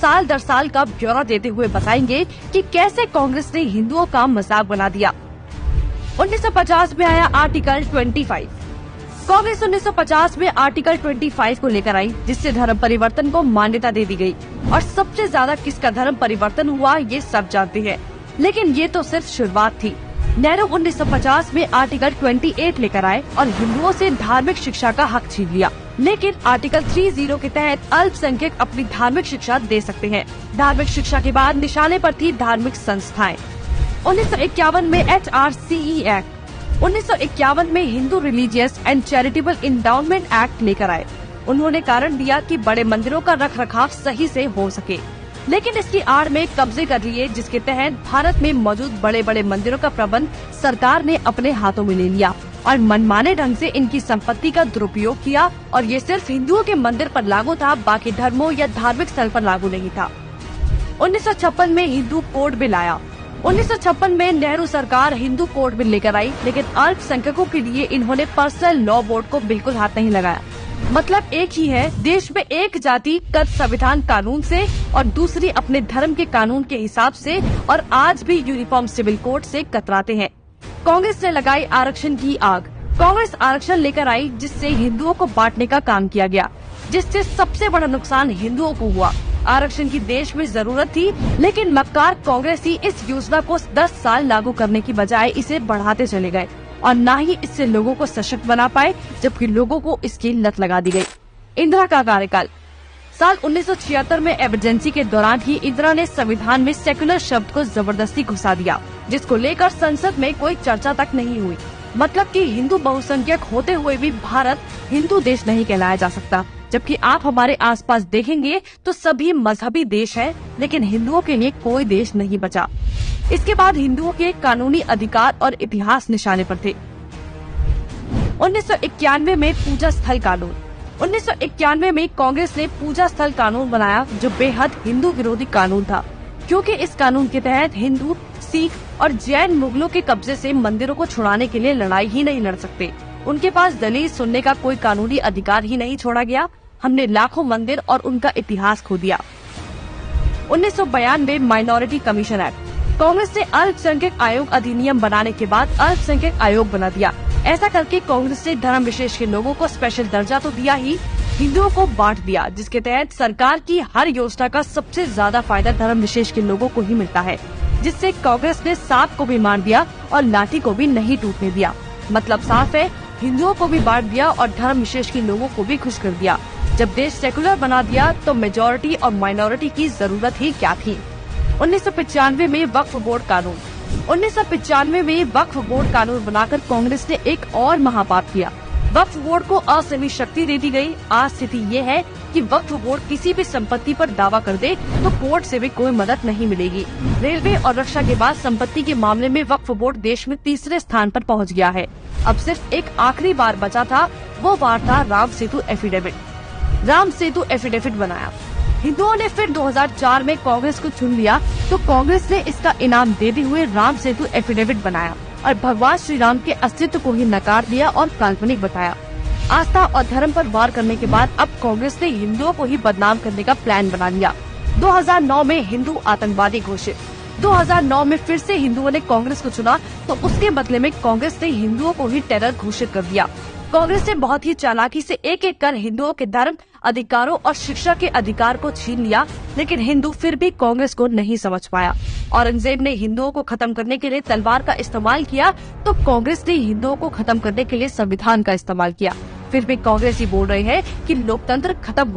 साल दर साल का ब्यौरा देते हुए बताएंगे कि कैसे कांग्रेस ने हिंदुओं का मजाक बना दिया। 1950 में आया आर्टिकल 25। कांग्रेस 1950 में आर्टिकल 25 को लेकर आई, जिससे धर्म परिवर्तन को मान्यता दे दी गई। और सबसे ज्यादा किसका धर्म परिवर्तन हुआ ये सब जानते हैं, लेकिन ये तो सिर्फ शुरुआत थी। नेहरू 1950 में आर्टिकल 28 लेकर आए और हिंदुओं से धार्मिक शिक्षा का हक छीन लिया। लेकिन आर्टिकल 30 के तहत अल्पसंख्यक अपनी धार्मिक शिक्षा दे सकते हैं। धार्मिक शिक्षा के बाद निशाने पर थी धार्मिक संस्थाएं। 1951 में HRCE एक्ट, 1951 में Hindu religious and charitable endowment act लेकर आए। उन्होंने कारण दिया कि बड़े मंदिरों का रखरखाव सही से हो सके, लेकिन इसकी आड़ में कब्जे कर लिए, जिसके तहत भारत में मौजूद बड़े बड़े मंदिरों का प्रबंध सरकार ने अपने हाथों में ले लिया और मनमाने ढंग से इनकी संपत्ति का दुरुपयोग किया। और ये सिर्फ हिंदुओं के मंदिर पर लागू था, बाकी धर्मों या धार्मिक स्थल पर लागू नहीं था। 1956 में हिंदू कोड बिल आया। 1956 में नेहरू सरकार हिंदू कोड बिल लेकर आई, लेकिन अल्पसंख्यकों के लिए इन्होंने पर्सनल लॉ बोर्ड को बिल्कुल हाथ नहीं लगाया। मतलब एक ही है, देश में एक जाति कर संविधान कानून से और दूसरी अपने धर्म के कानून के हिसाब से, और आज भी यूनिफॉर्म सिविल कोड से कतराते हैं। कांग्रेस ने लगाई आरक्षण की आग। कांग्रेस आरक्षण लेकर आई, जिससे हिंदुओं को बांटने का काम किया गया, जिससे सबसे बड़ा नुकसान हिंदुओं को हुआ। आरक्षण की देश में जरूरत थी, लेकिन मक्कार कांग्रेसी इस योजना को 10 साल लागू करने की बजाय इसे बढ़ाते चले गए और न ही इससे लोगों को सशक्त बना पाए, जबकि लोगों को इसकी लत लगा दी गई। इंदिरा का कार्यकाल। साल 1976 में इमरजेंसी के दौरान ही इंदिरा ने संविधान में सेक्युलर शब्द को जबरदस्ती घुसा दिया, जिसको लेकर संसद में कोई चर्चा तक नहीं हुई। मतलब कि हिंदू बहुसंख्यक होते हुए भी भारत हिंदू देश नहीं कहलाया जा सकता, जबकि आप हमारे आसपास देखेंगे तो सभी मजहबी देश हैं, लेकिन हिंदुओं के लिए कोई देश नहीं बचा। इसके बाद हिंदुओं के कानूनी अधिकार और इतिहास निशाने पर थे। 1991 में पूजा स्थल कानून। 1991 में कांग्रेस ने पूजा स्थल कानून बनाया, जो बेहद हिंदू विरोधी कानून था, क्योंकि इस कानून के तहत हिंदू, सिख और जैन मुगलों के कब्जे से मंदिरों को छुड़ाने के लिए लड़ाई ही नहीं लड़ सकते। उनके पास दलील सुनने का कोई कानूनी अधिकार ही नहीं छोड़ा गया। हमने लाखों मंदिर और उनका इतिहास खो दिया। 1992 माइनॉरिटी कमीशन एक्ट। कांग्रेस ने अल्पसंख्यक आयोग अधिनियम बनाने के बाद अल्पसंख्यक आयोग बना दिया। ऐसा करके कांग्रेस ने धर्म विशेष के लोगों को स्पेशल दर्जा तो दिया ही, हिंदुओं को बांट दिया, जिसके तहत सरकार की हर योजना का सबसे ज्यादा फायदा धर्म विशेष के लोगों को ही मिलता है, जिससे कांग्रेस ने सांप को भी मार दिया और लाठी को भी नहीं टूटने दिया। मतलब साफ है, हिंदुओं को भी बांट दिया और धर्म विशेष के लोगों को भी खुश कर दिया। जब देश सेकुलर बना दिया तो मेजॉरिटी और माइनॉरिटी की जरूरत ही क्या थी। 1995 में वक्फ बोर्ड कानून। 1995 में वक्फ बोर्ड कानून बनाकर कांग्रेस ने एक और महापाप किया। वक्फ बोर्ड को असीमित शक्ति दे दी गई। आज स्थिति ये है कि वक्फ बोर्ड किसी भी संपत्ति पर दावा कर दे तो कोर्ट से भी कोई मदद नहीं मिलेगी। रेलवे और रक्षा के बाद संपत्ति के मामले में वक्फ बोर्ड देश में तीसरे स्थान पर पहुंच गया है। अब सिर्फ एक आखिरी बार बचा था, वो बार था राम सेतु एफिडेविट। राम सेतु एफिडेविट बनाया। हिंदुओं ने फिर 2004 में कांग्रेस को चुन लिया, तो कांग्रेस ने इसका इनाम देते हुए राम सेतु एफिडेविट बनाया और भगवान श्री राम के अस्तित्व को ही नकार दिया और काल्पनिक बताया। आस्था और धर्म पर वार करने के बाद अब कांग्रेस ने हिंदुओं को ही बदनाम करने का प्लान बना लिया। 2009 में हिंदू आतंकवादी घोषित। 2009 में फिर से हिंदुओं ने कांग्रेस को चुना, तो उसके बदले में कांग्रेस ने हिंदुओं को ही टेरर घोषित कर दिया। कांग्रेस ने बहुत ही चालाकी से एक एक कर हिंदुओं के धर्म, अधिकारों और शिक्षा के अधिकार को छीन लिया, लेकिन हिंदू फिर भी कांग्रेस को नहीं समझ पाया। औरंगजेब ने हिंदुओं को खत्म करने के लिए तलवार का इस्तेमाल किया, तो कांग्रेस ने हिंदुओं को खत्म करने के लिए संविधान का इस्तेमाल किया। फिर भी कांग्रेस ही बोल रहे हैं कि लोकतंत्र खत्म हो